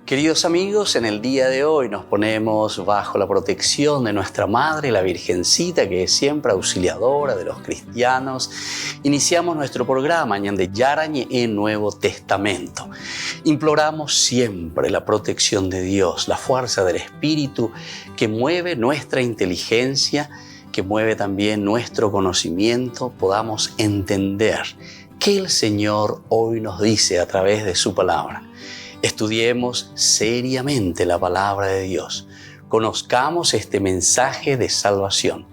Queridos amigos, en el día de hoy nos ponemos bajo la protección de nuestra Madre, la Virgencita, que es siempre auxiliadora de los cristianos. Iniciamos nuestro programa Ñande Yarañe en Nuevo Testamento. Imploramos siempre la protección de Dios, la fuerza del Espíritu que mueve nuestra inteligencia, que mueve también nuestro conocimiento, podamos entender qué el Señor hoy nos dice a través de su palabra. Estudiemos seriamente la palabra de Dios. Conozcamos este mensaje de salvación.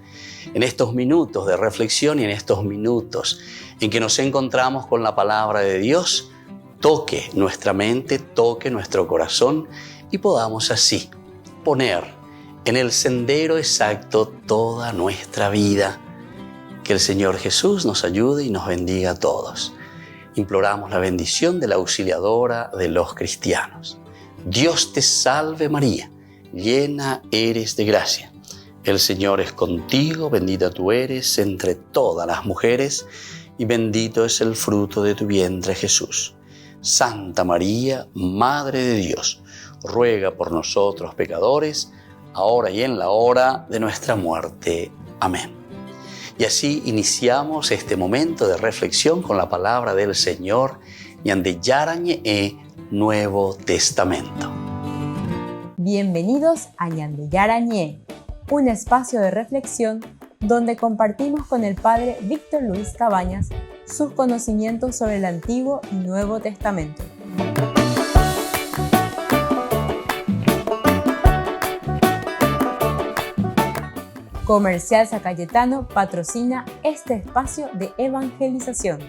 En estos minutos de reflexión y en estos minutos en que nos encontramos con la palabra de Dios, toque nuestra mente, toque nuestro corazón y podamos así poner en el sendero exacto toda nuestra vida. Que el Señor Jesús nos ayude y nos bendiga a todos. Imploramos la bendición de la auxiliadora de los cristianos. Dios te salve María, llena eres de gracia. El Señor es contigo, bendita tú eres entre todas las mujeres y bendito es el fruto de tu vientre Jesús. Santa María, Madre de Dios, ruega por nosotros pecadores, ahora y en la hora de nuestra muerte. Amén. Y así iniciamos este momento de reflexión con la palabra del Señor, Ñande Yarañe Nuevo Testamento. Bienvenidos a Ñande Yarañe, un espacio de reflexión donde compartimos con el Padre Víctor Luis Cabañas sus conocimientos sobre el Antiguo y Nuevo Testamento. Comercial San Cayetano patrocina este espacio de evangelización.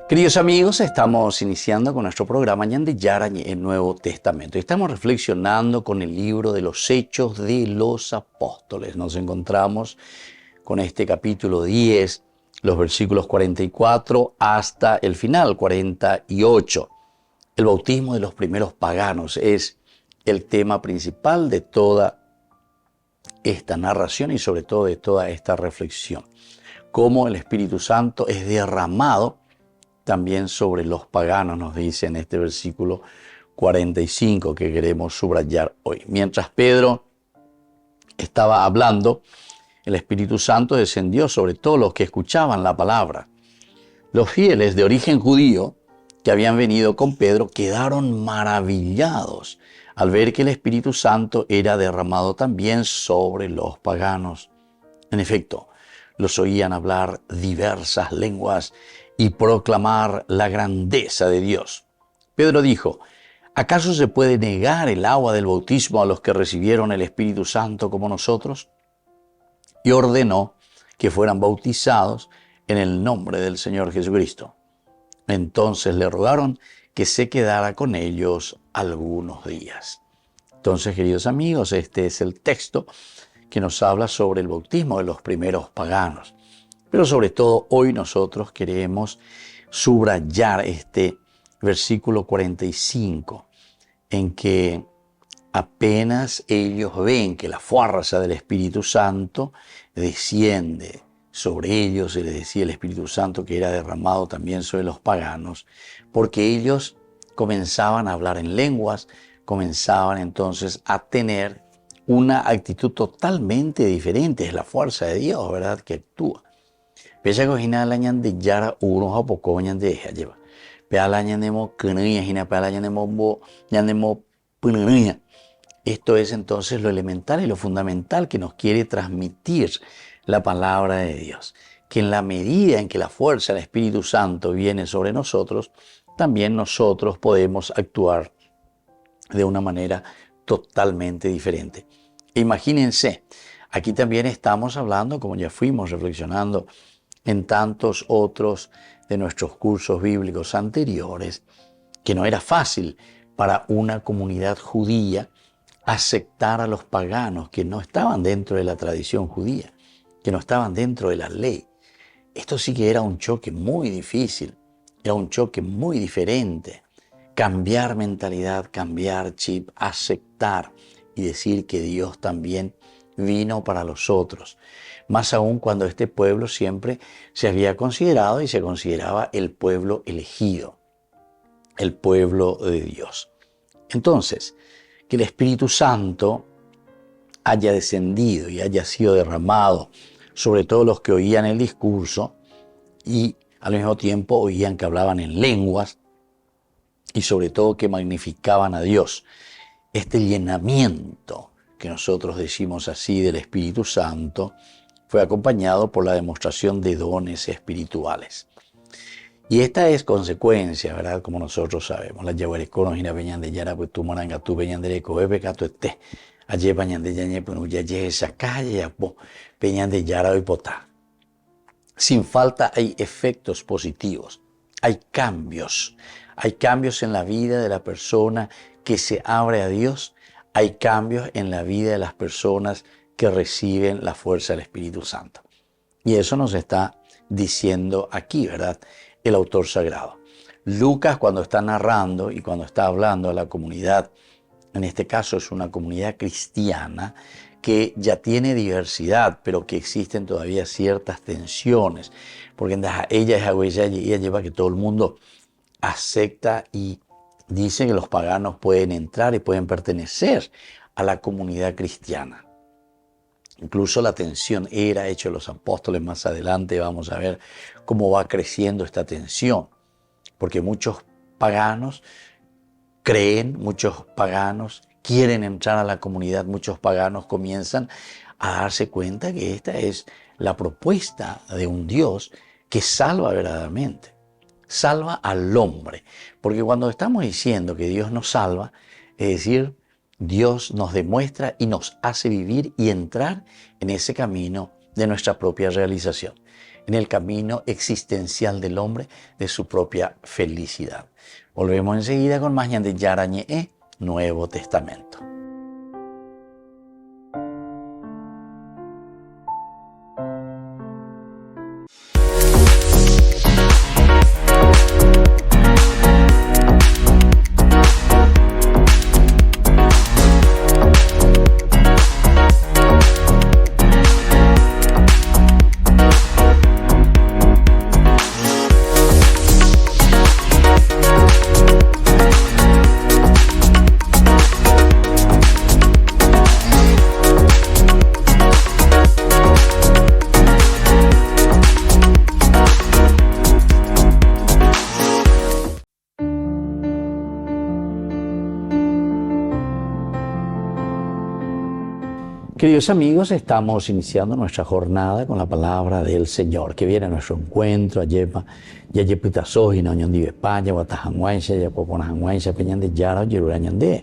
Queridos amigos, estamos iniciando con nuestro programa Ñande Yarañe en Nuevo Testamento. Estamos reflexionando con el libro de los Hechos de los Apóstoles. Nos encontramos con este capítulo 10, los versículos 44 hasta el final, 48. El bautismo de los primeros paganos es el tema principal de toda esta narración y sobre todo de toda esta reflexión. Cómo el Espíritu Santo es derramado también sobre los paganos, nos dice en este versículo 45 que queremos subrayar hoy. Mientras Pedro estaba hablando, el Espíritu Santo descendió sobre todos los que escuchaban la palabra. Los fieles de origen judío que habían venido con Pedro quedaron maravillados al ver que el Espíritu Santo era derramado también sobre los paganos. En efecto, los oían hablar diversas lenguas y proclamar la grandeza de Dios. Pedro dijo: ¿acaso se puede negar el agua del bautismo a los que recibieron el Espíritu Santo como nosotros? Y ordenó que fueran bautizados en el nombre del Señor Jesucristo. Entonces le rogaron que se quedara con ellos algunos días. Entonces, queridos amigos, este es el texto que nos habla sobre el bautismo de los primeros paganos. Pero sobre todo hoy nosotros queremos subrayar este versículo 45, en que apenas ellos ven que la fuerza del Espíritu Santo desciende sobre ellos, se les decía el Espíritu Santo que era derramado también sobre los paganos, porque ellos comenzaban a hablar en lenguas, comenzaban entonces a tener una actitud totalmente diferente. Es la fuerza de Dios, ¿verdad?, que actúa. Pese a que la ñande yara uno a poco ñande lleva. Pea la ñandemo knuya, hina pea la ñandemo punuya. Esto es entonces lo elemental y lo fundamental que nos quiere transmitir la palabra de Dios, que en la medida en que la fuerza del Espíritu Santo viene sobre nosotros, también nosotros podemos actuar de una manera totalmente diferente. Imagínense, aquí también estamos hablando, como ya fuimos reflexionando en tantos otros de nuestros cursos bíblicos anteriores, que no era fácil para una comunidad judía aceptar a los paganos que no estaban dentro de la tradición judía, que no estaban dentro de la ley. Esto sí que era un choque muy difícil, era un choque muy diferente. Cambiar mentalidad, cambiar chip, aceptar y decir que Dios también vino para los otros. Más aún cuando este pueblo siempre se había considerado y se consideraba el pueblo elegido, el pueblo de Dios. Entonces, que el Espíritu Santo haya descendido y haya sido derramado sobre todos los que oían el discurso y al mismo tiempo oían que hablaban en lenguas y sobre todo que magnificaban a Dios. Este llenamiento que nosotros decimos así del Espíritu Santo fue acompañado por la demostración de dones espirituales. Y esta es consecuencia, ¿verdad? Como nosotros sabemos. La yaguareconos y la peñan de yara, pues tu moranga, tu peñan de eco, bebe gato este. Ayer peñan de yañe, pues no ya esa calle, ya po, peñan de yara y potá. Sin falta hay efectos positivos, hay cambios en la vida de la persona que se abre a Dios, hay cambios en la vida de las personas que reciben la fuerza del Espíritu Santo. Y eso nos está diciendo aquí, ¿verdad?, el autor sagrado. Lucas, cuando está narrando y cuando está hablando a la comunidad, en este caso es una comunidad cristiana que ya tiene diversidad, pero que existen todavía ciertas tensiones, porque ella es agüella y ella lleva que todo el mundo acepta y dice que los paganos pueden entrar y pueden pertenecer a la comunidad cristiana. Incluso la tensión era Hechos de los Apóstoles. Más adelante vamos a ver cómo va creciendo esta tensión, porque muchos paganos creen, muchos paganos quieren entrar a la comunidad, muchos paganos comienzan a darse cuenta que esta es la propuesta de un Dios que salva verdaderamente, salva al hombre. Porque cuando estamos diciendo que Dios nos salva, es decir, Dios nos demuestra y nos hace vivir y entrar en ese camino de nuestra propia realización, en el camino existencial del hombre, de su propia felicidad. Volvemos enseguida con más de Yarañe, Nuevo Testamento. Queridos amigos, estamos iniciando nuestra jornada con la palabra del Señor, que viene a nuestro encuentro. Ayer, ya putasoy, no ñondi España, guatajanguancha, ya poponajanguancha, peñan de yara, yerurañande,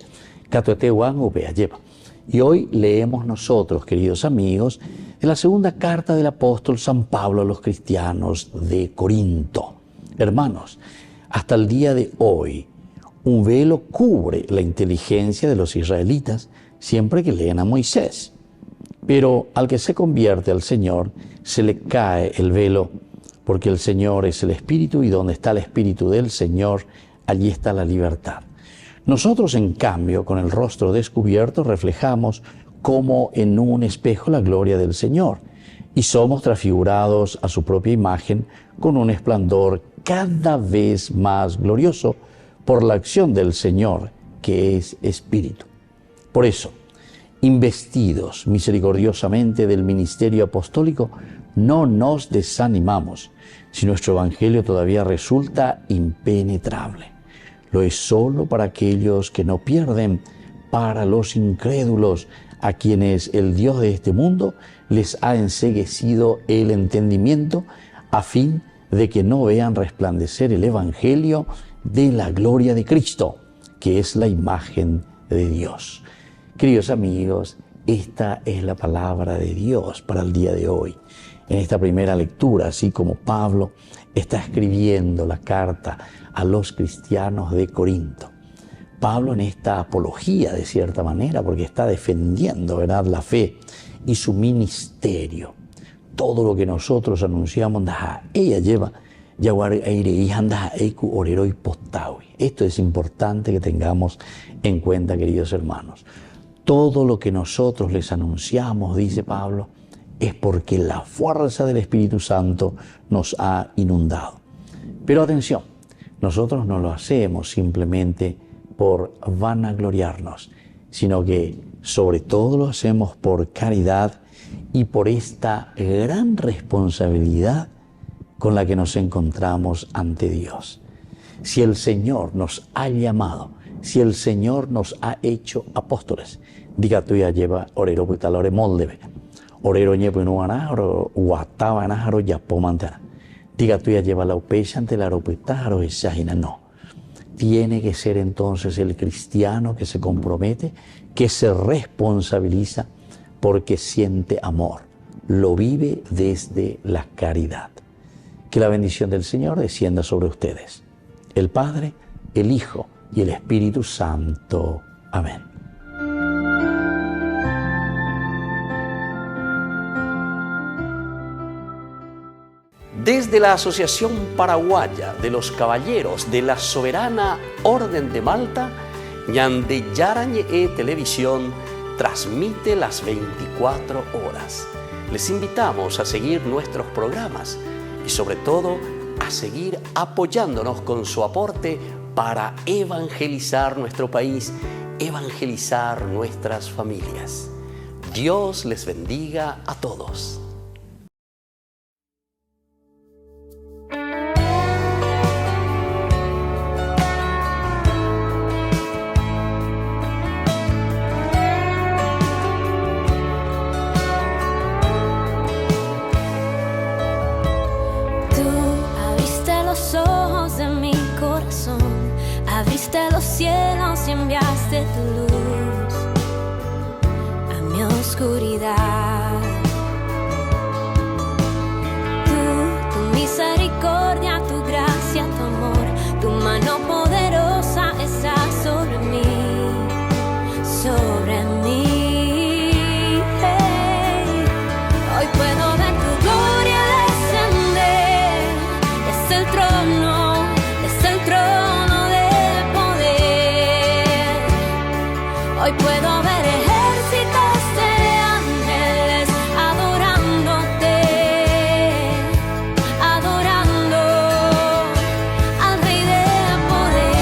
catuete guan, upe, ayer. Y hoy leemos nosotros, queridos amigos, de la segunda carta del apóstol San Pablo a los cristianos de Corinto. Hermanos, hasta el día de hoy, un velo cubre la inteligencia de los israelitas siempre que leen a Moisés. Pero al que se convierte al Señor, se le cae el velo, porque el Señor es el Espíritu, y donde está el Espíritu del Señor, allí está la libertad. Nosotros, en cambio, con el rostro descubierto, reflejamos como en un espejo la gloria del Señor, y somos transfigurados a su propia imagen con un esplendor cada vez más glorioso por la acción del Señor, que es Espíritu. Por eso, investidos misericordiosamente del ministerio apostólico, no nos desanimamos si nuestro evangelio todavía resulta impenetrable. Lo es solo para aquellos que no pierden, para los incrédulos, a quienes el Dios de este mundo les ha enceguecido el entendimiento, a fin de que no vean resplandecer el evangelio de la gloria de Cristo, que es la imagen de Dios. Queridos amigos, esta es la palabra de Dios para el día de hoy. En esta primera lectura, así como Pablo está escribiendo la carta a los cristianos de Corinto. Pablo en esta apología, de cierta manera, porque está defendiendo, ¿verdad?, la fe y su ministerio. Todo lo que nosotros anunciamos, ella lleva, esto es importante que tengamos en cuenta, queridos hermanos. todo lo que nosotros les anunciamos, dice Pablo, es porque la fuerza del Espíritu Santo nos ha inundado. Pero atención, nosotros no lo hacemos simplemente por vanagloriarnos, sino que sobre todo lo hacemos por caridad y por esta gran responsabilidad con la que nos encontramos ante Dios. Si el Señor nos ha llamado, si el Señor nos ha hecho apóstoles, diga tú ya lleva orero putalore moldebe, orero ñepo inuana, oro guataba anajaro yapomantana. Diga tú ya lleva la upecha ante la aeropuertaro esajina, no. Tiene que ser entonces el cristiano que se compromete, que se responsabiliza porque siente amor, lo vive desde la caridad. Que la bendición del Señor descienda sobre ustedes, el Padre, el Hijo y el Espíritu Santo. Amén. Desde la Asociación Paraguaya de los Caballeros de la Soberana Orden de Malta, Ñande Yarañe Televisión transmite las 24 horas. Les invitamos a seguir nuestros programas y sobre todo a seguir apoyándonos con su aporte para evangelizar nuestro país, evangelizar nuestras familias. Dios les bendiga a todos. Abriste los cielos y enviaste tu luz a mi oscuridad. Tu misericordia, tu gracia, tu amor, tu mano poderosa está sobre mí, sobre mí. Hey. Hoy puedo ver tu gloria descender desde el trono, desde el trono. Hoy puedo ver ejércitos de ángeles adorándote, adorando al Rey del poder.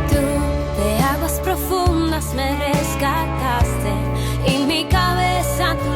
Tú de aguas profundas me rescataste y mi cabeza tú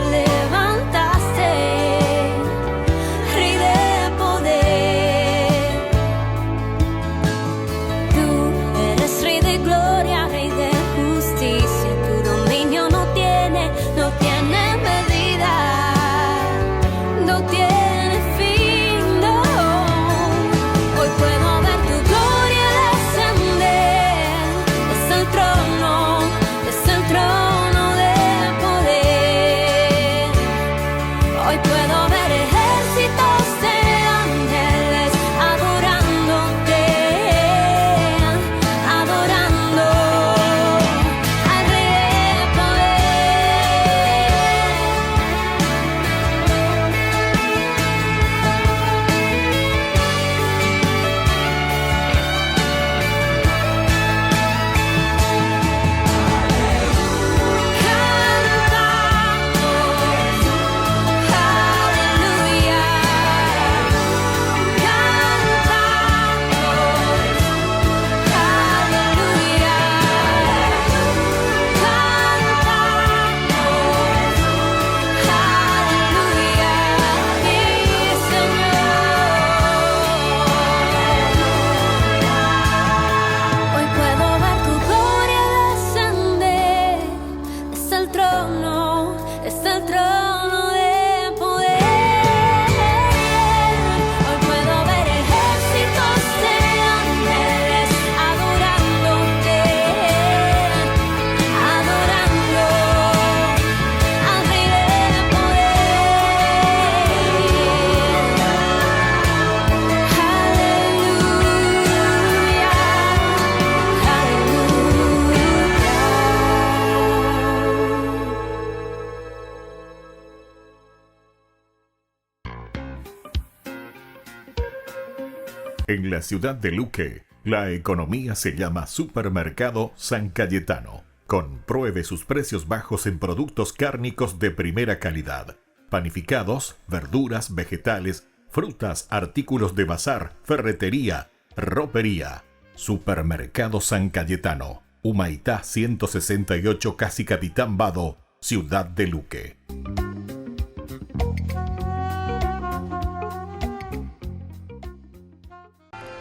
En la ciudad de Luque, la economía se llama Supermercado San Cayetano. Compruebe sus precios bajos en productos cárnicos de primera calidad. Panificados, verduras, vegetales, frutas, artículos de bazar, ferretería, ropería. Supermercado San Cayetano, Humaitá 168, Casi Capitán Vado, ciudad de Luque.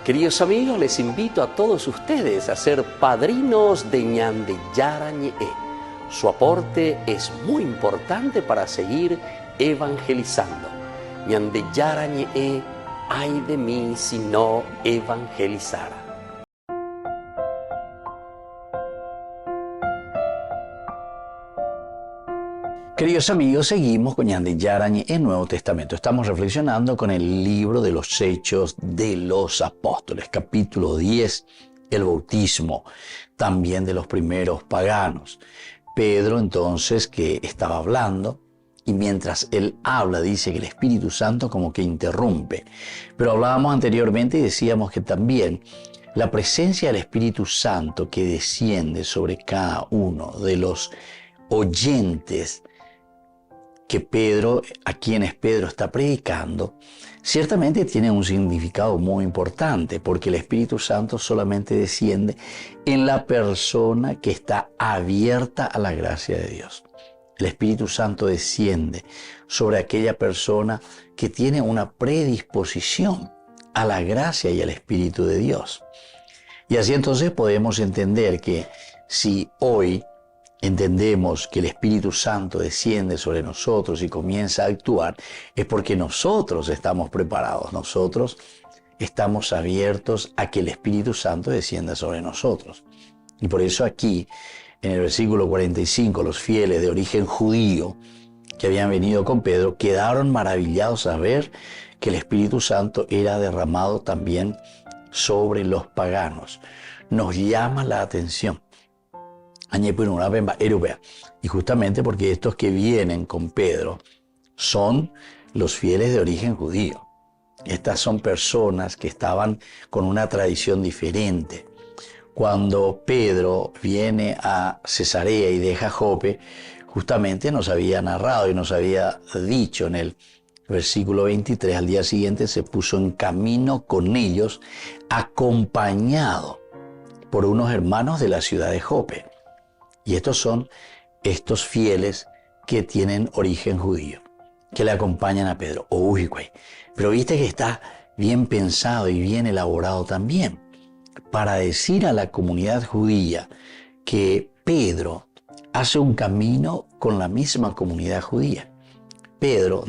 Queridos amigos, les invito a todos ustedes a ser padrinos de Ñande Yarañe. Su aporte es muy importante para seguir evangelizando. Ñande Yarañe, ay de mí si no evangelizara. Queridos amigos, seguimos con Ñande Yarañe en Nuevo Testamento. Estamos reflexionando con el libro de los Hechos de los Apóstoles, capítulo 10, el bautismo, también de los primeros paganos. Pedro entonces que estaba hablando y mientras él habla dice que el Espíritu Santo como que interrumpe. Pero hablábamos anteriormente y decíamos que también la presencia del Espíritu Santo que desciende sobre cada uno de los oyentes a quienes Pedro está predicando, ciertamente tiene un significado muy importante, porque el Espíritu Santo solamente desciende en la persona que está abierta a la gracia de Dios. El Espíritu Santo desciende sobre aquella persona que tiene una predisposición a la gracia y al Espíritu de Dios. Y así entonces podemos entender que si hoy entendemos que el Espíritu Santo desciende sobre nosotros y comienza a actuar, es porque nosotros estamos preparados, nosotros estamos abiertos a que el Espíritu Santo descienda sobre nosotros. Y por eso aquí, en el versículo 45, los fieles de origen judío que habían venido con Pedro quedaron maravillados a ver que el Espíritu Santo era derramado también sobre los paganos. Nos llama la atención. Y justamente porque estos que vienen con Pedro son los fieles de origen judío. Estas son personas que estaban con una tradición diferente. Cuando Pedro viene a Cesarea y deja Jope, justamente nos había narrado y nos había dicho en el versículo 23, al día siguiente se puso en camino con ellos, acompañado por unos hermanos de la ciudad de Jope. Y estos son estos fieles que tienen origen judío, que le acompañan a Pedro. Pero viste que está bien pensado y bien elaborado también para decir a la comunidad judía que Pedro hace un camino con la misma comunidad judía. Pedro,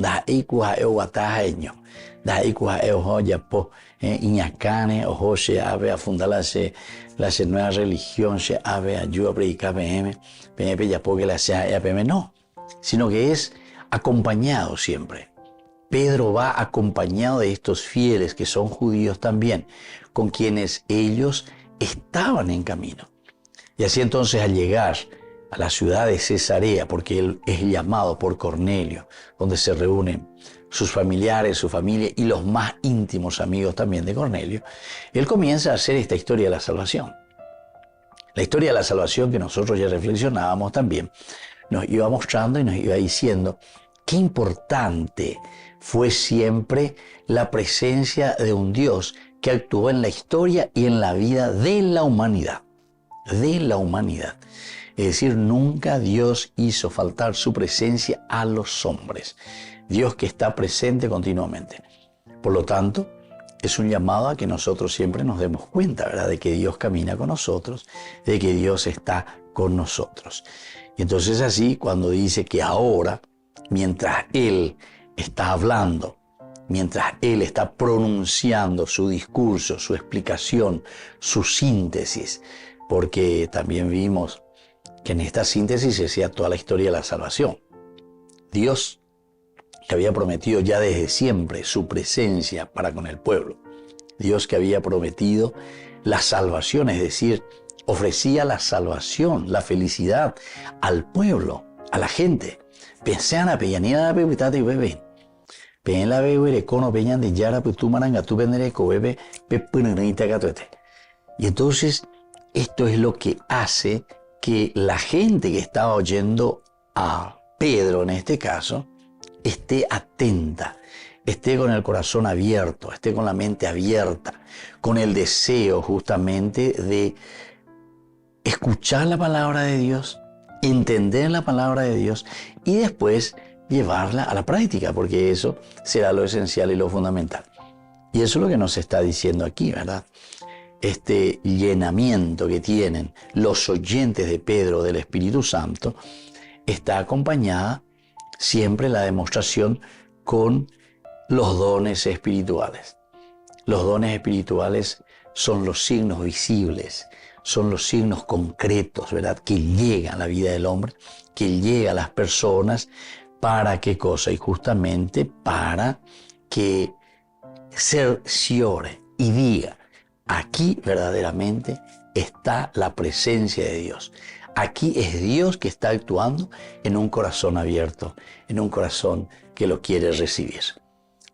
Iñacane, ojo, se ave a fundar la nueva religión, se ave ayuda a predicar PMP, ya porque la sea EAPM, no, sino que es acompañado siempre. Pedro va acompañado de estos fieles que son judíos también, con quienes ellos estaban en camino. Y así entonces al llegar a la ciudad de Cesarea, porque él es llamado por Cornelio, donde se reúnen sus familiares, su familia y los más íntimos amigos también de Cornelio, él comienza a hacer esta historia de la salvación. La historia de la salvación que nosotros ya reflexionábamos también, nos iba mostrando y nos iba diciendo qué importante fue siempre la presencia de un Dios que actuó en la historia y en la vida de la humanidad. De la humanidad. Es decir, nunca Dios hizo faltar su presencia a los hombres. Dios que está presente continuamente. Por lo tanto, es un llamado a que nosotros siempre nos demos cuenta, ¿verdad?, de que Dios camina con nosotros, de que Dios está con nosotros. Y entonces así, cuando dice que ahora, mientras Él está hablando, mientras Él está pronunciando su discurso, su explicación, su síntesis, porque también vimos que en esta síntesis se hacía toda la historia de la salvación. Dios, que había prometido ya desde siempre su presencia para con el pueblo. Dios que había prometido la salvación, es decir, ofrecía la salvación, la felicidad al pueblo, a la gente. Pen la bebe cono peñan de yara putu maranga tu vendereco bebe pepunanita gatuete. Y entonces esto es lo que hace que la gente que estaba oyendo a Pedro en este caso esté atenta, esté con el corazón abierto, esté con la mente abierta, con el deseo justamente de escuchar la palabra de Dios, entender la palabra de Dios y después llevarla a la práctica, porque eso será lo esencial y lo fundamental. Y eso es lo que nos está diciendo aquí, ¿verdad? Este llenamiento que tienen los oyentes de Pedro del Espíritu Santo está acompañada siempre la demostración con los dones espirituales. Los dones espirituales son los signos visibles, son los signos concretos, ¿verdad? Que llegan a la vida del hombre, que llegan a las personas. ¿Para qué cosa? Y justamente para que cerciore y diga, aquí verdaderamente está la presencia de Dios. Aquí es Dios que está actuando en un corazón abierto, en un corazón que lo quiere recibir.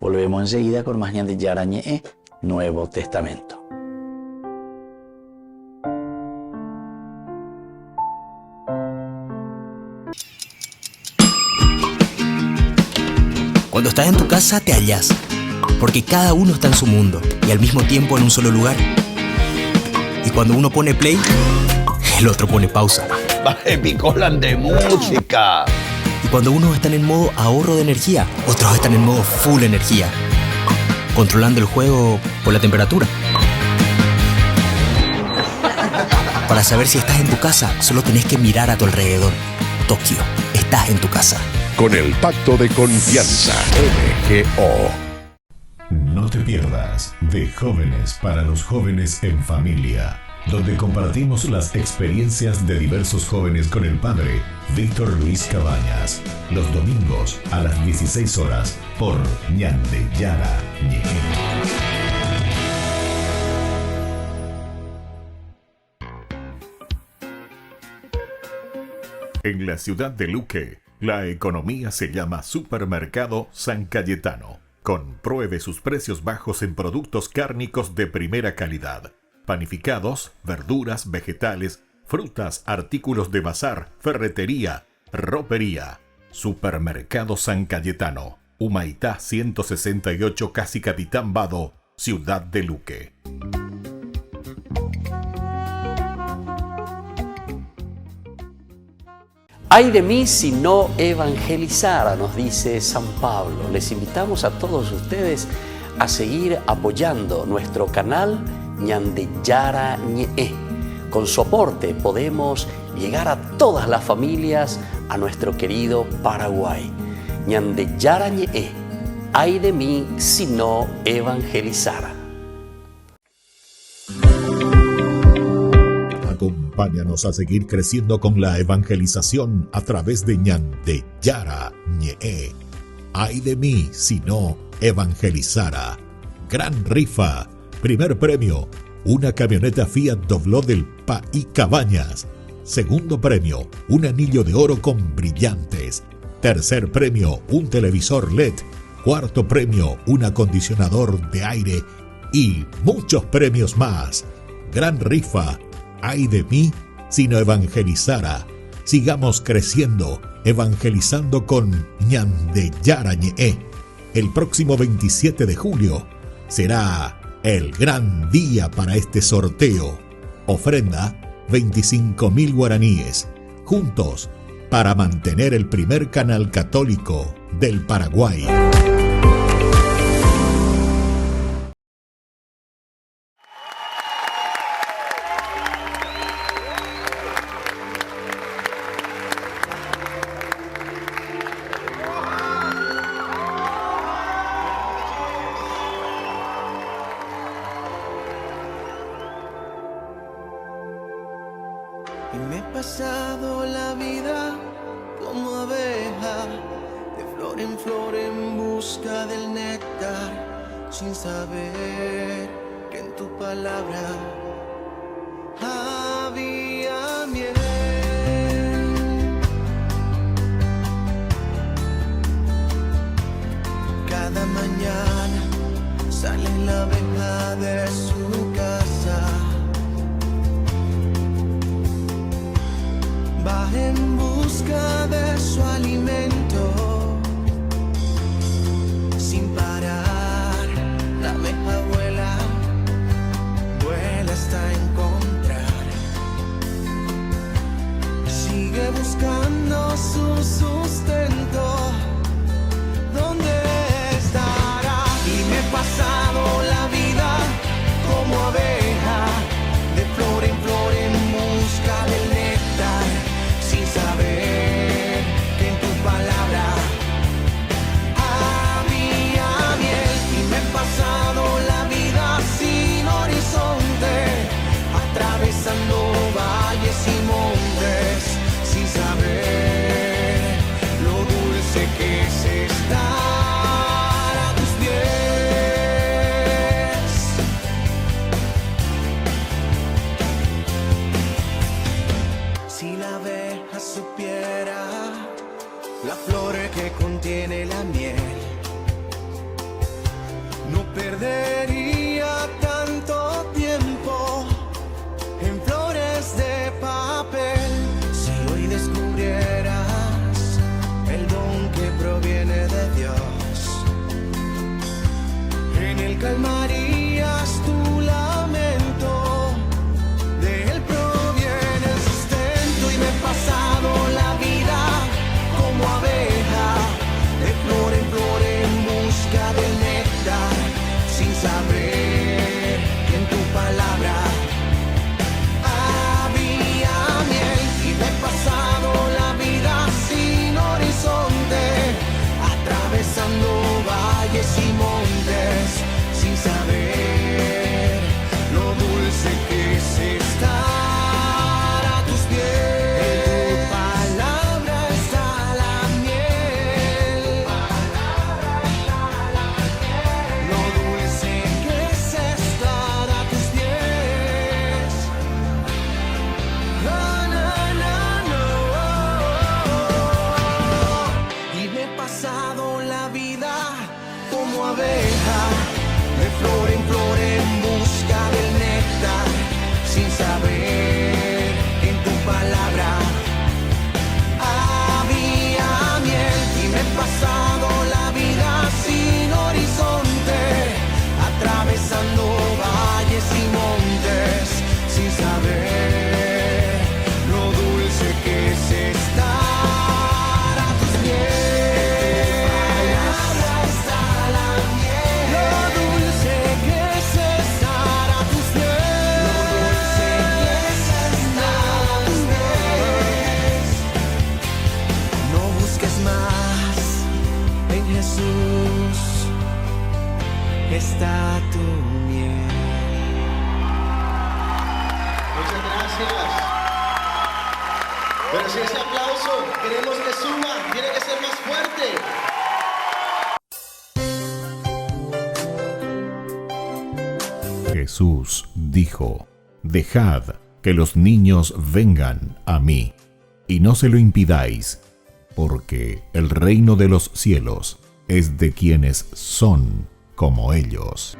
Volvemos enseguida con más Ñande Yara Ñe'e, Nuevo Testamento. Cuando estás en tu casa te hallas, porque cada uno está en su mundo y al mismo tiempo en un solo lugar. Y cuando uno pone play, el otro pone pausa. Baje picolan de música. Y cuando unos están en modo ahorro de energía, otros están en modo full energía, controlando el juego por la temperatura. Para saber si estás en tu casa, solo tenés que mirar a tu alrededor. Tokio, estás en tu casa. Con el Pacto de Confianza, MGO. No te pierdas de Jóvenes para los Jóvenes en Familia, donde compartimos las experiencias de diversos jóvenes con el padre Víctor Luis Cabañas, los domingos a las 16 horas por Ñande Yara Ñe'e. En la ciudad de Luque, la economía se llama Supermercado San Cayetano. Compruebe sus precios bajos en productos cárnicos de primera calidad. Panificados, verduras, vegetales, frutas, artículos de bazar, ferretería, ropería. Supermercado San Cayetano. Humaitá 168, Casi Capitán Vado, Ciudad de Luque. Ay de mí si no evangelizara, nos dice San Pablo. Les invitamos a todos ustedes a seguir apoyando nuestro canal Ñande Yara Ñe'e. Con su aporte podemos llegar a todas las familias a nuestro querido Paraguay. Ñande Yara Ñe'e. Ay de mí si no evangelizara. Acompáñanos a seguir creciendo con la evangelización a través de Ñande Yara Ñe'e. Ay de mí si no evangelizara. Gran rifa. Primer premio, una camioneta Fiat Dobló del Paí Cabañas. Segundo premio, un anillo de oro con brillantes. Tercer premio, un televisor LED. Cuarto premio, un acondicionador de aire. Y muchos premios más. Gran rifa. Ay de mí si no evangelizara. Sigamos creciendo, evangelizando con Ñande Yara Ñe'e. El próximo 27 de julio será el gran día para este sorteo. Ofrenda 25.000 guaraníes. Juntos para mantener el primer canal católico del Paraguay. Y me he pasado la vida como abeja, de flor en busca del néctar, sin saber que en tu palabra había miel. Cada cada mañana sale la abeja de su casa. Va en busca de su alimento. Sin parar, la abeja vuela, vuela hasta encontrar. Sigue buscando su sustento. ¿Dónde estará? Y me he pasado la vida como abeja, de flor en flor en busca del néctar, sin saber que en tu palabra había miel. Y me he pasado la vida sin horizonte, atravesando valles y montes, sin saber lo dulce que es estar a tus pies. Si la abeja supiera la flor que contiene la miel, no perdería tanto tiempo en flores de papel. Si hoy descubrieras el don que proviene de Dios, en él calmarías tu lamento, de él proviene el sustento. Y me he pasado la vida como abeja, de flor en flor en busca del néctar, sin saber que en tu palabra había miel. Y me he pasado la vida sin horizonte, atravesando valles y montes, sin saber lo dulce que es estar a tus pies. En tu palabra está la miel, lo dulce que es estar a tus pies. Na, na, na, no. Y me he pasado la vida como abeja, de flor en flor en busca del néctar, sin saber en tu palabra había miel. Y me he pasado la vida sin horizonte, atravesando valles y montes, sin saber lo dulce que es estar a tus pies. Está la miel, lo dulce que es estar a tus pies. Lo dulce que es estar a tus pies. No busques más, en Jesús está tu miel. Muchas gracias. Pero si ese aplauso queremos que suba, tiene que ser más fuerte. Jesús dijo: Dejad que los niños vengan a mí, y no se lo impidáis, porque el reino de los cielos es de quienes son como ellos.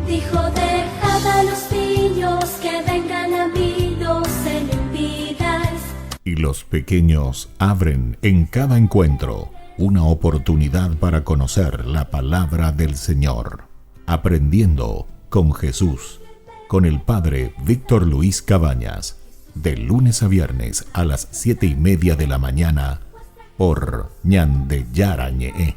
Dijo, dejad a los niños que vengan a mí, no se lo impidáis. Y los pequeños abren en cada encuentro una oportunidad para conocer la palabra del Señor, aprendiendo con Jesús, con el Padre Víctor Luis Cabañas, de lunes a viernes a las 7:30 de la mañana, por Ñande Yarañe,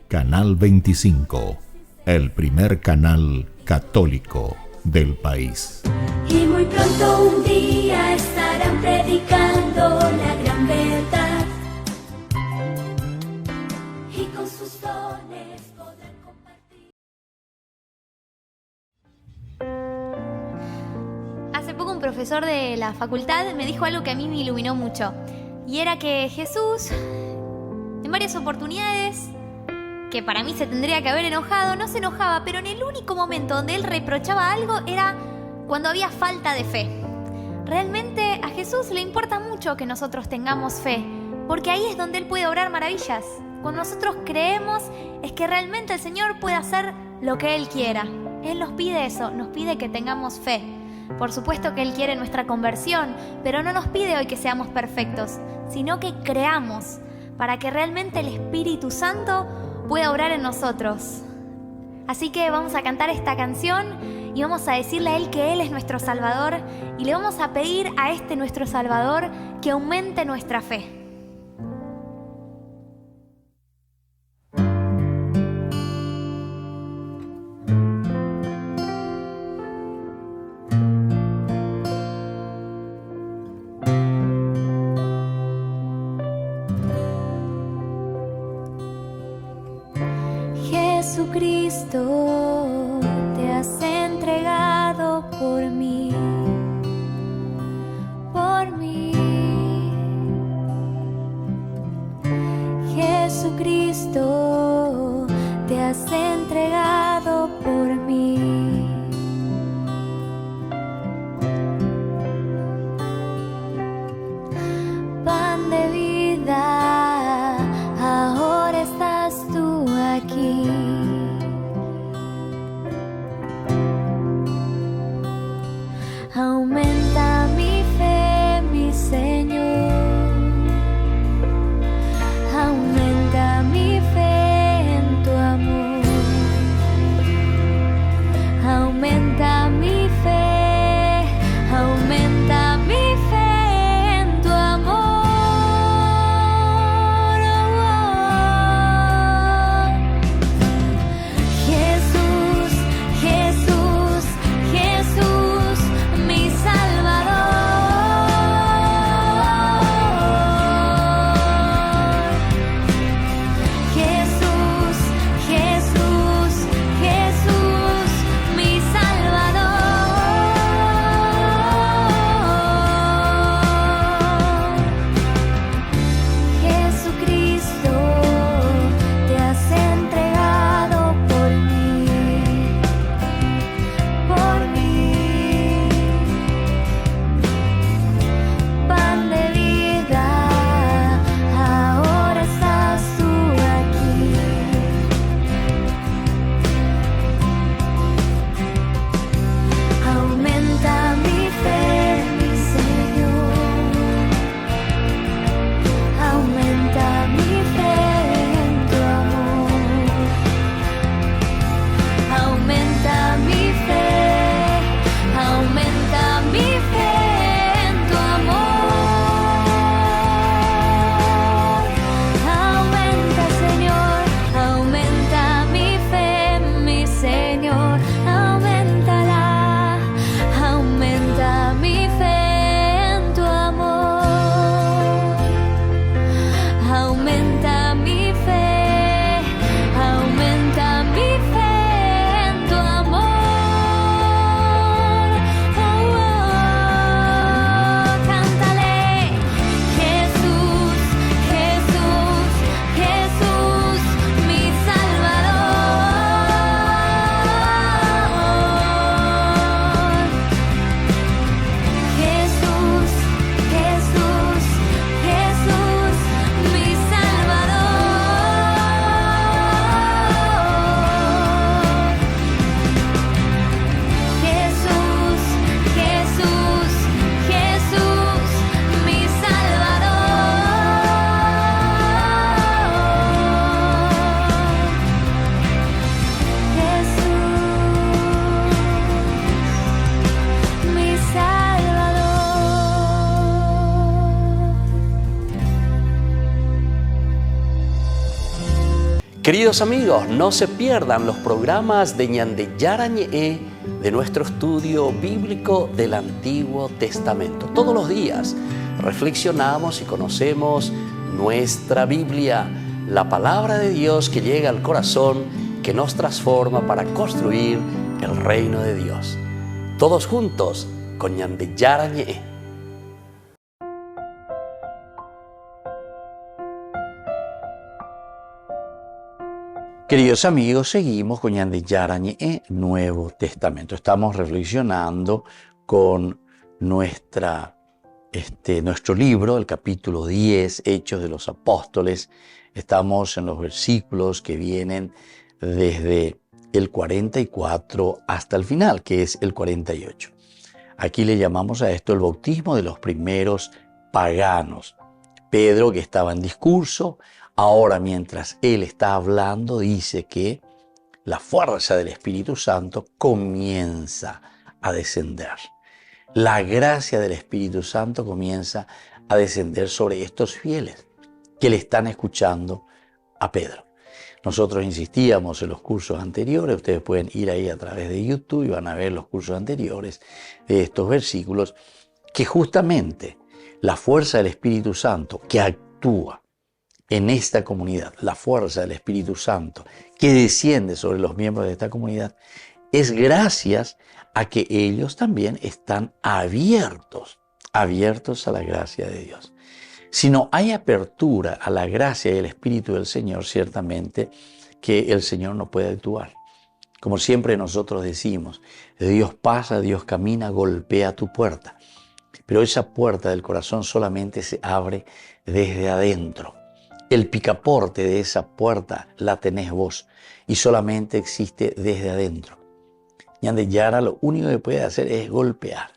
Canal 25, el primer canal católico del país. Y muy pronto un día estarán predicando la gran verdad, y con sus dones podrán compartir. Hace poco un profesor de la facultad me dijo algo que a mí me iluminó mucho, y era que Jesús, en varias oportunidades que para mí se tendría que haber enojado, no se enojaba, pero en el único momento donde él reprochaba algo era cuando había falta de fe. Realmente a Jesús le importa mucho que nosotros tengamos fe, porque ahí es donde él puede obrar maravillas. Cuando nosotros creemos es que realmente el Señor puede hacer lo que Él quiera. Él nos pide eso, nos pide que tengamos fe. Por supuesto que Él quiere nuestra conversión, pero no nos pide hoy que seamos perfectos, sino que creamos para que realmente el Espíritu Santo pueda obrar en nosotros. Así que vamos a cantar esta canción y vamos a decirle a Él que Él es nuestro Salvador y le vamos a pedir a este nuestro Salvador que aumente nuestra fe. Jesucristo, te has entregado por mí, por mí. Jesucristo, te has entregado por mí. Pan de vida, ahora estás tú aquí. Aumenta mi fe, mi Señor. Aumenta mi fe en tu amor. Aumenta mi fe. Aumenta mi fe en tu amor. Jesús, Jesús, Jesús, mi Salvador. Jesús, Jesús, Jesús, mi Salvador. Jesucristo, te has entregado por mí, por mí. Pan de vida, ahora estás tú aquí. Aumenta mi fe, mi Señor. Aumenta mi fe en tu amor. Aumenta mi fe. Aumenta mi fe en tu amor. Aumenta, Señor. Aumenta mi fe, mi Señor. Auméntala. Aumenta mi fe en tu amor. Aumenta mi fe. Aumenta mi fe en tu amor. Cántale. Jesús, Jesús, Jesús, mi Salvador. Jesús, Jesús, Jesús, mi Salvador. Jesús, Jesús, Jesús, mi Salvador. Jesús, mi Salvador. Queridos amigos, no se pierdan los programas de Ñande Yarañe de nuestro estudio bíblico del Antiguo Testamento. Todos los días reflexionamos y conocemos nuestra Biblia, la palabra de Dios que llega al corazón, que nos transforma para construir el reino de Dios. Todos juntos con Ñande Yarañe. Queridos amigos, seguimos con Ñande Yarañe, Nuevo Testamento. Estamos reflexionando con nuestro libro, el capítulo 10, Hechos de los Apóstoles, Estamos en los versículos que vienen desde el 44 hasta el final, que es el 48. Aquí le llamamos a esto el bautismo de los primeros paganos. Pedro, que estaba en discurso, ahora mientras él está hablando, dice que la fuerza del Espíritu Santo comienza a descender. La gracia del Espíritu Santo comienza a descender sobre estos fieles que le están escuchando a Pedro. Nosotros insistíamos en los cursos anteriores, ustedes pueden ir ahí a través de YouTube y van a ver los cursos anteriores de estos versículos, que justamente la fuerza del Espíritu Santo que actúa en esta comunidad, la fuerza del Espíritu Santo que desciende sobre los miembros de esta comunidad, es gracias a que ellos también están abiertos a la gracia de Dios. Si no hay apertura a la gracia y el Espíritu del Señor, ciertamente que el Señor no puede actuar. Como siempre nosotros decimos, Dios pasa, Dios camina, golpea tu puerta. Pero esa puerta del corazón solamente se abre desde adentro. El picaporte de esa puerta la tenés vos y solamente existe desde adentro. Ñande Yara lo único que puede hacer es golpear.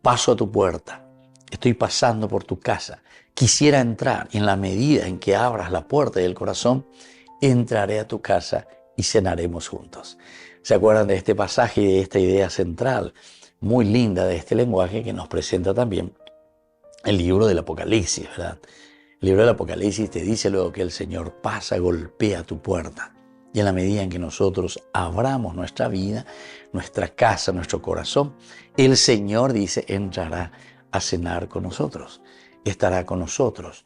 Paso a tu puerta. Estoy pasando por tu casa. Quisiera entrar y en la medida en que abras la puerta del corazón, entraré a tu casa y cenaremos juntos. ¿Se acuerdan de este pasaje y de esta idea central muy linda de este lenguaje que nos presenta también el libro del Apocalipsis, ¿verdad? El libro del Apocalipsis te dice luego que el Señor pasa, golpea tu puerta. Y en la medida en que nosotros abramos nuestra vida, nuestra casa, nuestro corazón, el Señor dice, entrará a cenar con nosotros, estará con nosotros.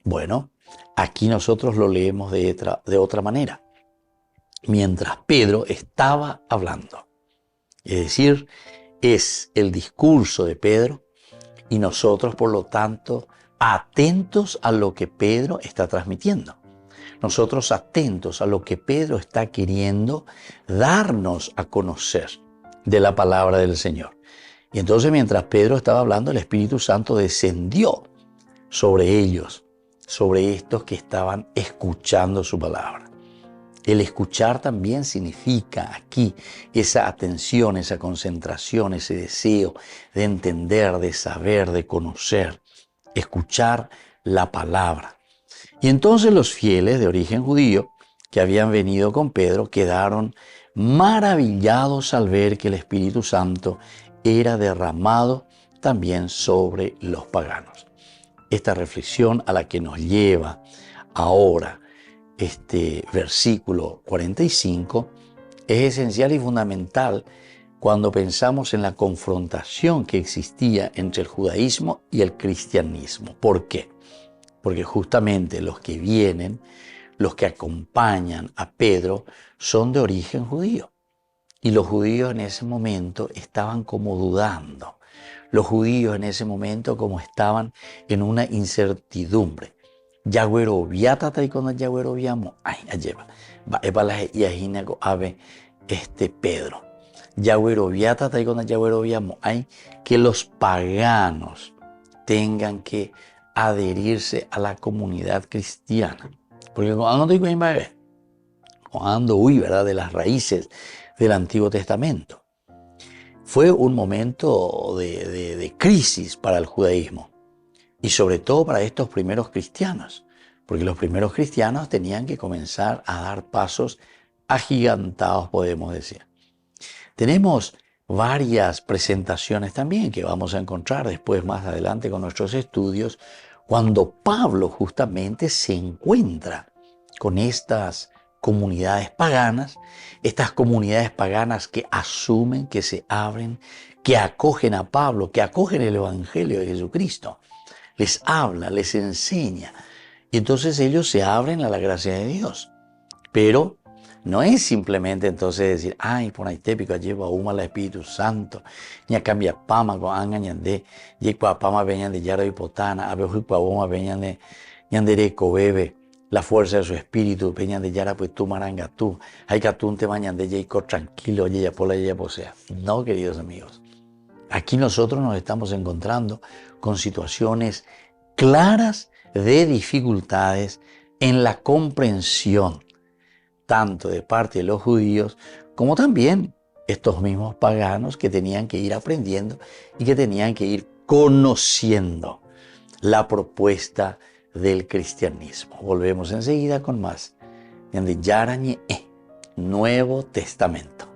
Bueno, aquí nosotros lo leemos de otra manera. Mientras Pedro estaba hablando, es decir, es el discurso de Pedro y nosotros, por lo tanto, atentos a lo que Pedro está transmitiendo. Nosotros atentos a lo que Pedro está queriendo darnos a conocer de la palabra del Señor. Y entonces mientras Pedro estaba hablando, el Espíritu Santo descendió sobre ellos, sobre estos que estaban escuchando su palabra. El escuchar también significa aquí esa atención, esa concentración, ese deseo de entender, de saber, de conocer, escuchar la palabra. Y entonces los fieles de origen judío que habían venido con Pedro quedaron maravillados al ver que el Espíritu Santo era derramado también sobre los paganos. Esta reflexión a la que nos lleva ahora este versículo 45 es esencial y fundamental cuando pensamos en la confrontación que existía entre el judaísmo y el cristianismo. ¿Por qué? Porque justamente los que vienen, los que acompañan a Pedro, son de origen judío. Y los judíos en ese momento estaban como dudando. Los judíos en ese momento como estaban en una incertidumbre. Yagüero viatata y cuando yagüero viamo, ay, alleva. Va epalas y ajinago ave Pedro. Yagüero viatata y cuando yagüero viamo, ay, que los paganos tengan que adherirse a la comunidad cristiana. Porque cuando estoy con bebé, cuando huí, ¿verdad?, de las raíces del Antiguo Testamento. Fue un momento de crisis para el judaísmo y sobre todo para estos primeros cristianos, porque los primeros cristianos tenían que comenzar a dar pasos agigantados, podemos decir. Tenemos varias presentaciones también que vamos a encontrar después más adelante con nuestros estudios, cuando Pablo justamente se encuentra con estas comunidades paganas, estas comunidades paganas que asumen, que se abren, que acogen a Pablo, que acogen el Evangelio de Jesucristo. Les habla, les enseña. Y entonces ellos se abren a la gracia de Dios. Pero no es simplemente entonces decir, ay, por ahí te pico, llevo a Uma el Espíritu Santo, ya cambia pama con angañande, yekwa pama veñan de yaro y potana, abejukwa Uma veñan de yandereco bebe. La fuerza de su espíritu, peña de yara, pues tú maranga tú, hay catún te bañan de yeico tranquilo, yeya pola, yeya posea. No, queridos amigos. Aquí nosotros nos estamos encontrando con situaciones claras de dificultades en la comprensión, tanto de parte de los judíos como también estos mismos paganos que tenían que ir aprendiendo y que tenían que ir conociendo la propuesta del cristianismo. Volvemos enseguida con más de Yarañe, Nuevo Testamento.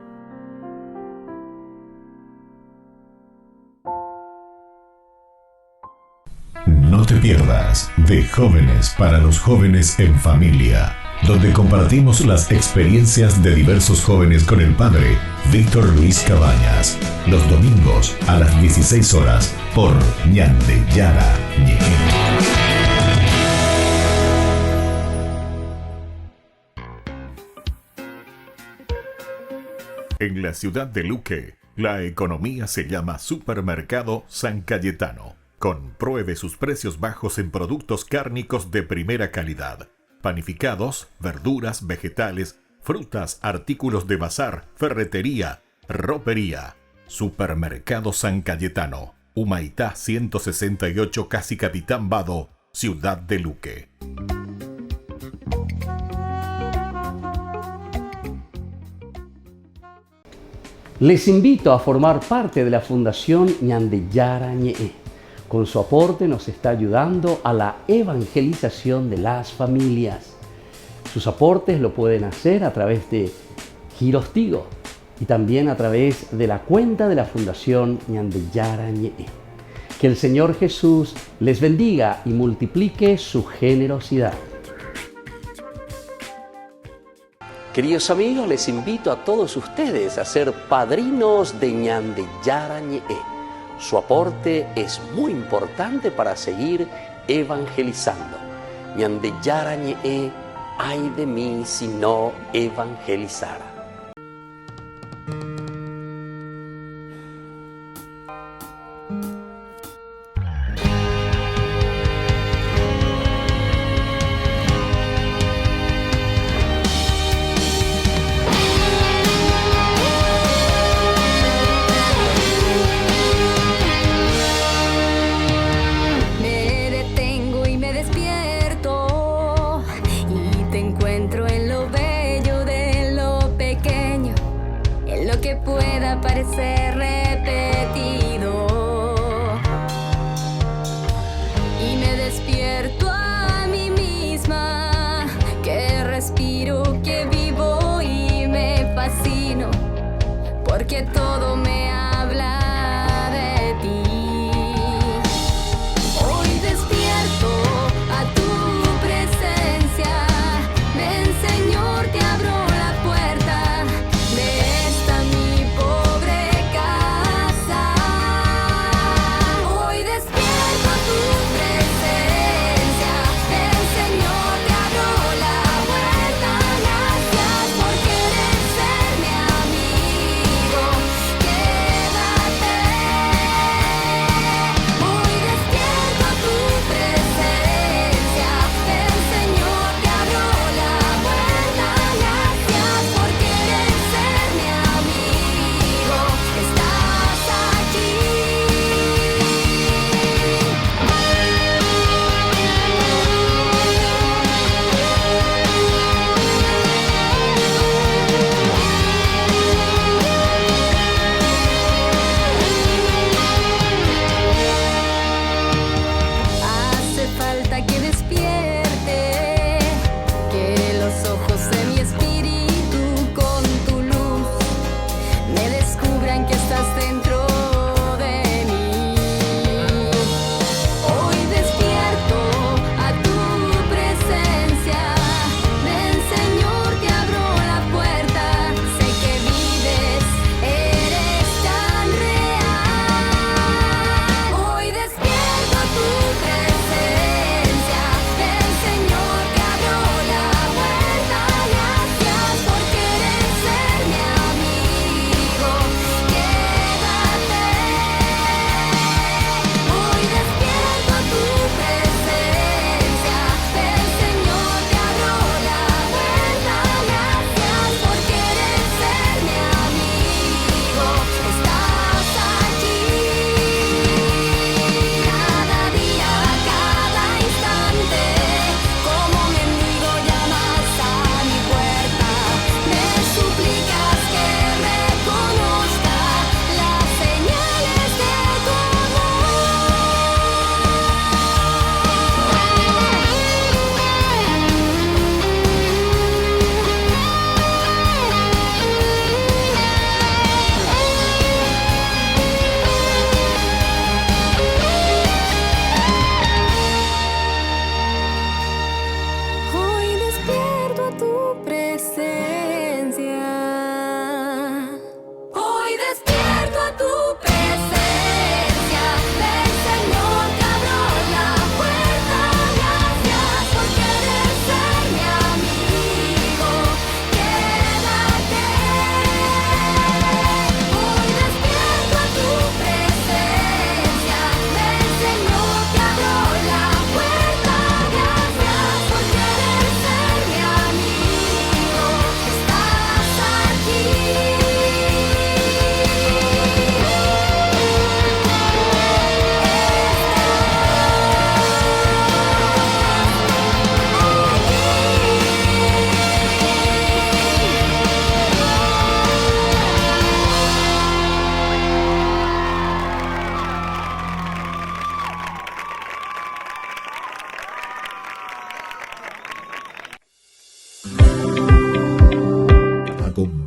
No te pierdas de Jóvenes para los Jóvenes en Familia, donde compartimos las experiencias de diversos jóvenes con el padre Víctor Luis Cabañas, los domingos a las 16 horas por Ñande Yara Ñe. En la ciudad de Luque, la economía se llama Supermercado San Cayetano. Compruebe sus precios bajos en productos cárnicos de primera calidad. Panificados, verduras, vegetales, frutas, artículos de bazar, ferretería, ropería. Supermercado San Cayetano, Humaitá 168, Casi Capitán Vado, Ciudad de Luque. Les invito a formar parte de la Fundación Ñande Yarañe. Con su aporte nos está ayudando a la evangelización de las familias. Sus aportes lo pueden hacer a través de Giros Tigo y también a través de la cuenta de la Fundación Ñande Yarañe. Que el Señor Jesús les bendiga y multiplique su generosidad. Queridos amigos, les invito a todos ustedes a ser padrinos de Ñande Yarañe. Su aporte es muy importante para seguir evangelizando. Ñande Yarañe, ay de mí si no evangelizara.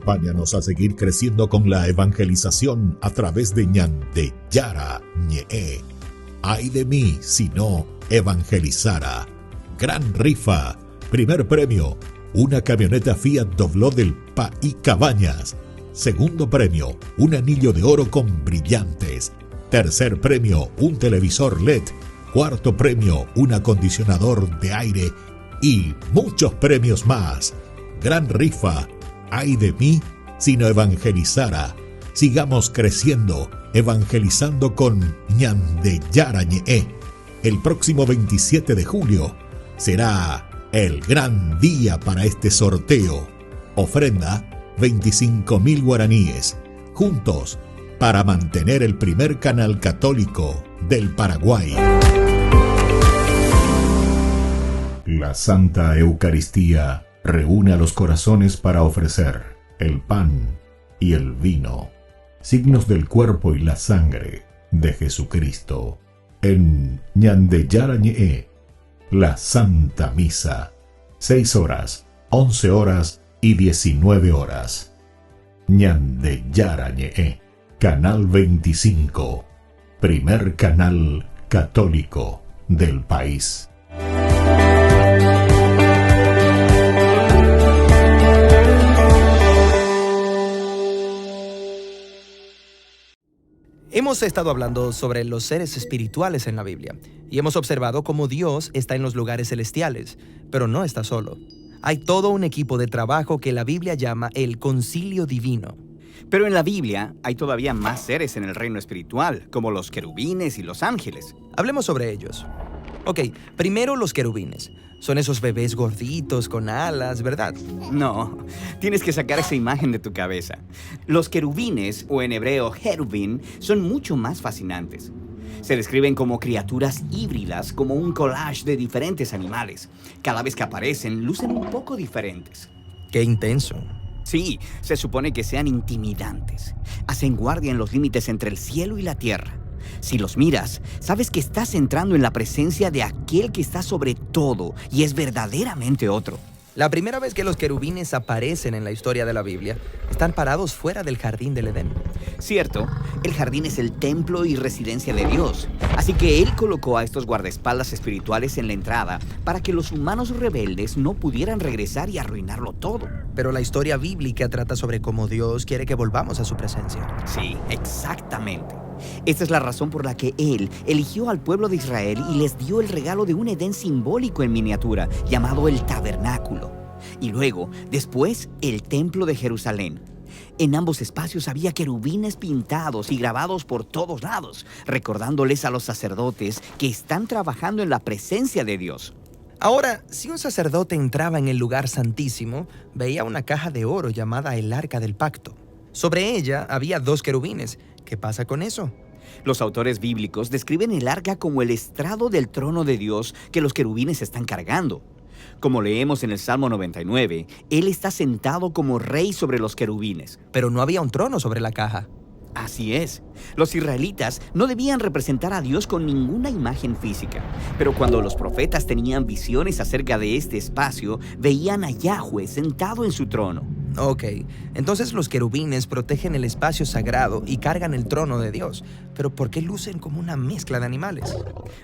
Acompáñanos a seguir creciendo con la evangelización a través de Ñande Yara Ñe'e. Ay de mí si no evangelizara. Gran rifa. Primer premio, una camioneta Fiat Dobló del País Cabañas. Segundo premio, un anillo de oro con brillantes. Tercer premio, un televisor LED. Cuarto premio, un acondicionador de aire. Y muchos premios más. Gran rifa. Ay de mí si no evangelizara. Sigamos creciendo, evangelizando con Ñande Yara Ñe'e. El próximo 27 de julio será el gran día para este sorteo. Ofrenda 25.000 guaraníes. Juntos para mantener el primer canal católico del Paraguay. La Santa Eucaristía reúne a los corazones para ofrecer el pan y el vino, signos del cuerpo y la sangre de Jesucristo. En Ñande Yara Ñe'e, la Santa Misa, 6 horas, 11 horas y 19 horas. Ñande Yara Ñe'e, Canal 25, primer canal católico del país. Hemos estado hablando sobre los seres espirituales en la Biblia y hemos observado cómo Dios está en los lugares celestiales, pero no está solo. Hay todo un equipo de trabajo que la Biblia llama el concilio divino. Pero en la Biblia hay todavía más seres en el reino espiritual, como los querubines y los ángeles. Hablemos sobre ellos. Ok, primero los querubines. Son esos bebés gorditos con alas, ¿verdad? No, tienes que sacar esa imagen de tu cabeza. Los querubines, o en hebreo jerubín, son mucho más fascinantes. Se describen como criaturas híbridas, como un collage de diferentes animales. Cada vez que aparecen, lucen un poco diferentes. ¡Qué intenso! Sí, se supone que sean intimidantes. Hacen guardia en los límites entre el cielo y la tierra. Si los miras, sabes que estás entrando en la presencia de aquel que está sobre todo y es verdaderamente otro. La primera vez que los querubines aparecen en la historia de la Biblia, están parados fuera del jardín del Edén. Cierto, el jardín es el templo y residencia de Dios, así que Él colocó a estos guardaespaldas espirituales en la entrada para que los humanos rebeldes no pudieran regresar y arruinarlo todo. Pero la historia bíblica trata sobre cómo Dios quiere que volvamos a su presencia. Sí, exactamente. Esta es la razón por la que Él eligió al pueblo de Israel y les dio el regalo de un Edén simbólico en miniatura, llamado el tabernáculo. Y luego, después, el templo de Jerusalén. En ambos espacios había querubines pintados y grabados por todos lados, recordándoles a los sacerdotes que están trabajando en la presencia de Dios. Ahora, si un sacerdote entraba en el lugar santísimo, veía una caja de oro llamada el Arca del Pacto. Sobre ella había 2 querubines. ¿Qué pasa con eso? Los autores bíblicos describen el arca como el estrado del trono de Dios que los querubines están cargando. Como leemos en el Salmo 99, Él está sentado como rey sobre los querubines. Pero no había un trono sobre la caja. Así es. Los israelitas no debían representar a Dios con ninguna imagen física. Pero cuando los profetas tenían visiones acerca de este espacio, veían a Yahweh sentado en su trono. Ok, entonces los querubines protegen el espacio sagrado y cargan el trono de Dios. ¿Pero por qué lucen como una mezcla de animales?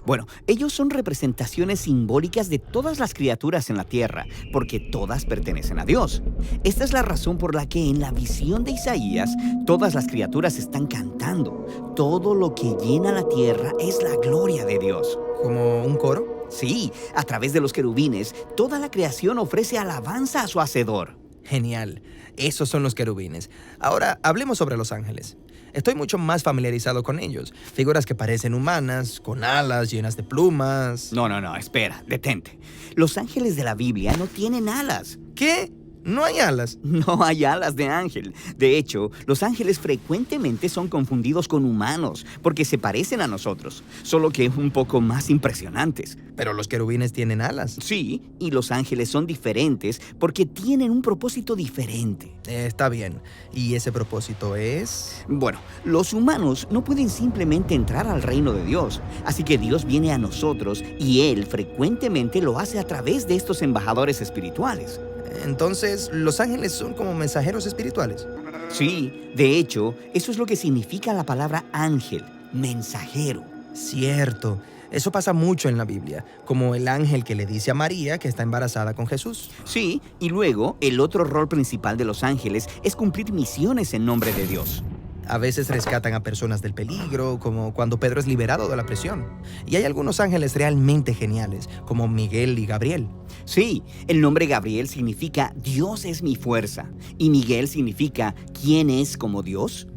Bueno, ellos son representaciones simbólicas de todas las criaturas en la tierra, porque todas pertenecen a Dios. Esta es la razón por la que en la visión de Isaías, todas las criaturas están cantando. Todo lo que llena la tierra es la gloria de Dios. ¿Como un coro? Sí, a través de los querubines, toda la creación ofrece alabanza a su Hacedor. Genial, esos son los querubines. Ahora, hablemos sobre los ángeles. Estoy mucho más familiarizado con ellos. Figuras que parecen humanas, con alas llenas de plumas. No, espera, detente. Los ángeles de la Biblia no tienen alas. ¿Qué? ¿No hay alas? No hay alas de ángel. De hecho, los ángeles frecuentemente son confundidos con humanos porque se parecen a nosotros, solo que un poco más impresionantes. Pero los querubines tienen alas. Sí, y los ángeles son diferentes porque tienen un propósito diferente. Está bien. ¿Y ese propósito es? Bueno, los humanos no pueden simplemente entrar al reino de Dios, así que Dios viene a nosotros y Él frecuentemente lo hace a través de estos embajadores espirituales. Entonces, ¿los ángeles son como mensajeros espirituales? Sí, de hecho, eso es lo que significa la palabra ángel, mensajero. Cierto. Eso pasa mucho en la Biblia, como el ángel que le dice a María que está embarazada con Jesús. Sí, y luego el otro rol principal de los ángeles es cumplir misiones en nombre de Dios. A veces rescatan a personas del peligro, como cuando Pedro es liberado de la prisión. Y hay algunos ángeles realmente geniales, como Miguel y Gabriel. Sí, el nombre Gabriel significa Dios es mi fuerza, y Miguel significa ¿quién es como Dios?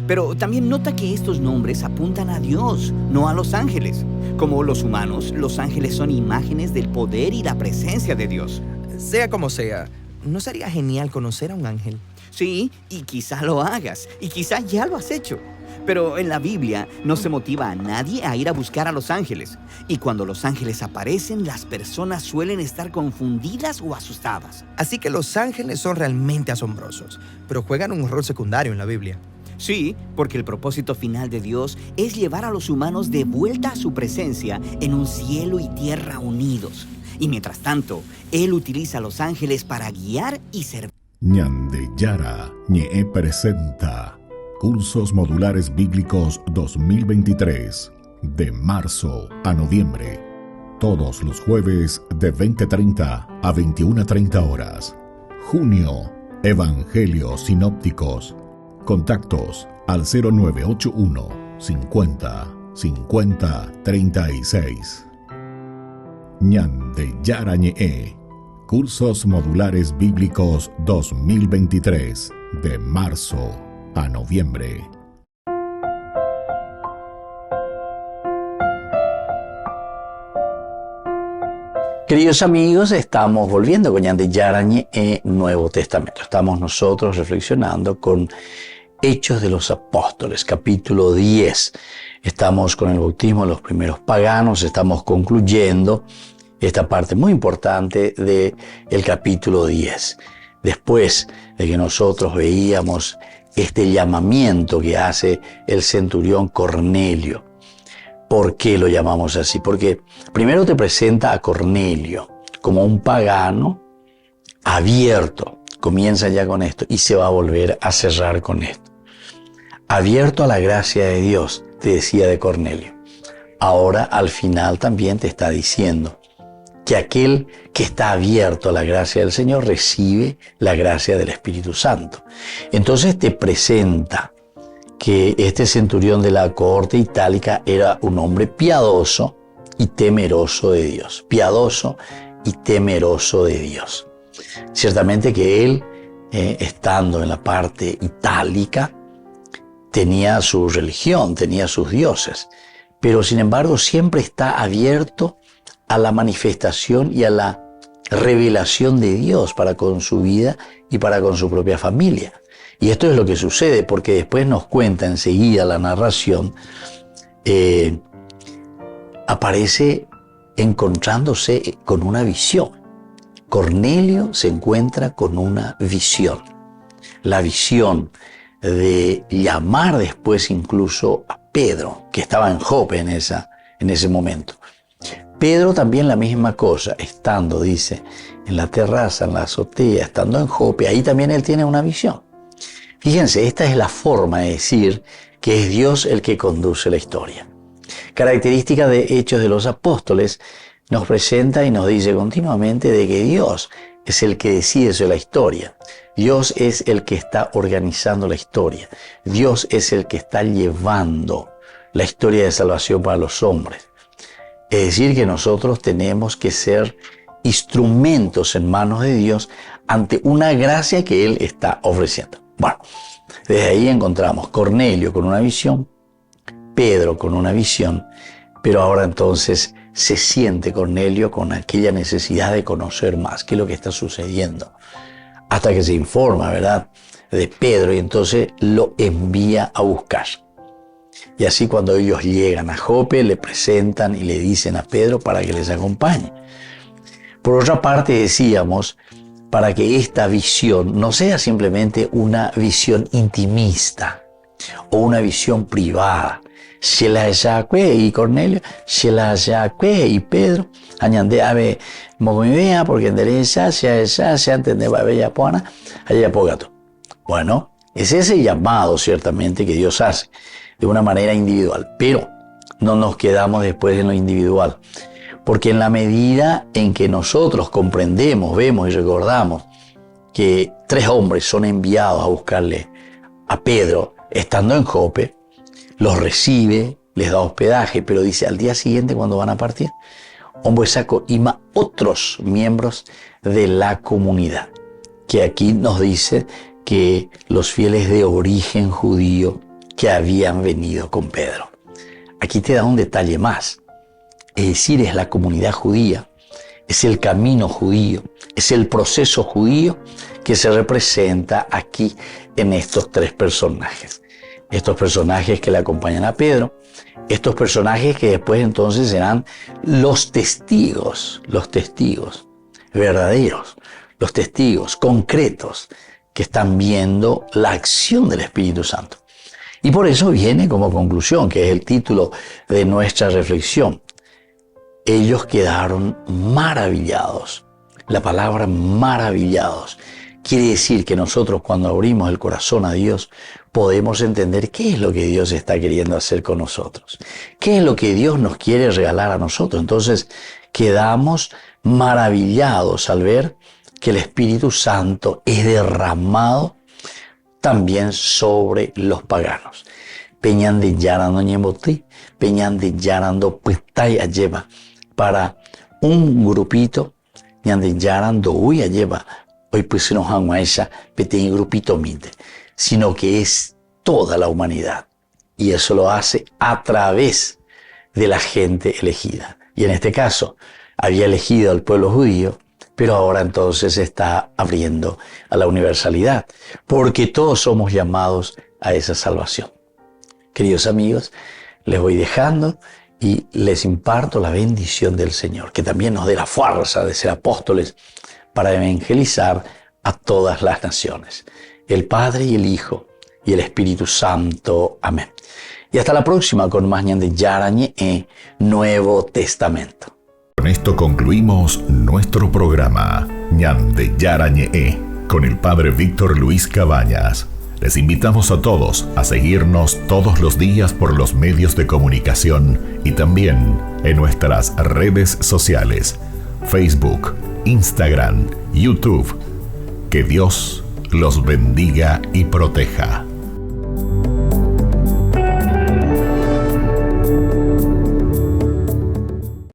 Pero también nota que estos nombres apuntan a Dios, no a los ángeles. Como los humanos, los ángeles son imágenes del poder y la presencia de Dios. Sea como sea, ¿no sería genial conocer a un ángel? Sí, y quizá lo hagas, y quizá ya lo has hecho. Pero en la Biblia no se motiva a nadie a ir a buscar a los ángeles. Y cuando los ángeles aparecen, las personas suelen estar confundidas o asustadas. Así que los ángeles son realmente asombrosos, pero juegan un rol secundario en la Biblia. Sí, porque el propósito final de Dios es llevar a los humanos de vuelta a su presencia en un cielo y tierra unidos. Y mientras tanto, Él utiliza a los ángeles para guiar y servir. Ñande Yara Ñe presenta Cursos Modulares Bíblicos 2023, de marzo a noviembre. Todos los jueves de 20:30 a 21:30 horas. Junio, Evangelios Sinópticos. Contactos al 0981 50 50 36. Ñande Yara Ñe. Cursos Modulares Bíblicos 2023, de marzo a noviembre. Queridos amigos, estamos volviendo con Ñande Yara Ñe Nuevo Testamento. Estamos nosotros reflexionando con Hechos de los Apóstoles, capítulo 10. Estamos con el bautismo de los primeros paganos, estamos concluyendo esta parte muy importante del capítulo 10. Después de que nosotros veíamos este llamamiento que hace el centurión Cornelio. ¿Por qué lo llamamos así? Porque primero te presenta a Cornelio como un pagano abierto. Comienza ya con esto y se va a volver a cerrar con esto. Abierto a la gracia de Dios, te decía de Cornelio. Ahora al final también te está diciendo que aquel que está abierto a la gracia del Señor recibe la gracia del Espíritu Santo. Entonces te presenta que este centurión de la cohorte itálica era un hombre piadoso y temeroso de Dios. Piadoso y temeroso de Dios. Ciertamente que él, estando en la parte itálica, tenía su religión, tenía sus dioses, pero sin embargo siempre está abierto a la manifestación y a la revelación de Dios para con su vida y para con su propia familia. Y esto es lo que sucede, porque después nos cuenta enseguida la narración, aparece encontrándose con una visión. Cornelio se encuentra con una visión. La visión de llamar después incluso a Pedro, que estaba en Jope en ese momento. Pedro también la misma cosa, estando, dice, en la terraza, en la azotea, estando en Jope, ahí también él tiene una visión. Fíjense, esta es la forma de decir que es Dios el que conduce la historia. Característica de Hechos de los Apóstoles, nos presenta y nos dice continuamente de que Dios es el que decide sobre la historia. Dios es el que está organizando la historia. Dios es el que está llevando la historia de salvación para los hombres. Es decir, que nosotros tenemos que ser instrumentos en manos de Dios ante una gracia que Él está ofreciendo. Bueno, desde ahí encontramos Cornelio con una visión, Pedro con una visión, pero ahora entonces se siente Cornelio con aquella necesidad de conocer más qué es lo que está sucediendo, hasta que se informa, ¿verdad?, de Pedro, y entonces lo envía a buscar. Y así cuando ellos llegan a Jope, le presentan y le dicen a Pedro para que les acompañe. Por otra parte, decíamos, para que esta visión no sea simplemente una visión intimista o una visión privada, y Cornelio, y Pedro, añade ave movimea porque endereza, se entiende va bella puana, allá pogato. Bueno, es ese llamado ciertamente que Dios hace de una manera individual, pero no nos quedamos después en lo individual, porque en la medida en que nosotros comprendemos, vemos y recordamos que 3 hombres son enviados a buscarle a Pedro estando en Jope, los recibe, les da hospedaje, pero dice al día siguiente cuando van a partir, hombre saco y más otros miembros de la comunidad, que aquí nos dice que los fieles de origen judío que habían venido con Pedro. Aquí te da un detalle más, es decir, es la comunidad judía, es el camino judío, es el proceso judío que se representa aquí en estos 3 personajes. Estos personajes que le acompañan a Pedro, estos personajes que después entonces serán los testigos verdaderos, los testigos concretos que están viendo la acción del Espíritu Santo. Y por eso viene como conclusión, que es el título de nuestra reflexión, ellos quedaron maravillados. La palabra maravillados quiere decir que nosotros cuando abrimos el corazón a Dios podemos entender qué es lo que Dios está queriendo hacer con nosotros, qué es lo que Dios nos quiere regalar a nosotros. Entonces quedamos maravillados al ver que el Espíritu Santo es derramado también sobre los paganos. Peñan de yarando ñemotí, peñan de yarando puestay a lleva para un grupito, ñan de yarando uy a lleva, hoy pues se nos han a esa pequeño grupito minte, sino que es toda la humanidad. Y eso lo hace a través de la gente elegida. Y en este caso, había elegido al pueblo judío, pero ahora entonces se está abriendo a la universalidad, porque todos somos llamados a esa salvación. Queridos amigos, les voy dejando y les imparto la bendición del Señor, que también nos dé la fuerza de ser apóstoles para evangelizar a todas las naciones. El Padre y el Hijo y el Espíritu Santo. Amén. Y hasta la próxima con más Ñan de Yarañe, Nuevo Testamento. Con esto concluimos nuestro programa Ñan de Yarañe con el Padre Víctor Luis Cabañas. Les invitamos a todos a seguirnos todos los días por los medios de comunicación y también en nuestras redes sociales, Facebook, Instagram, YouTube. Que Dios los bendiga y proteja.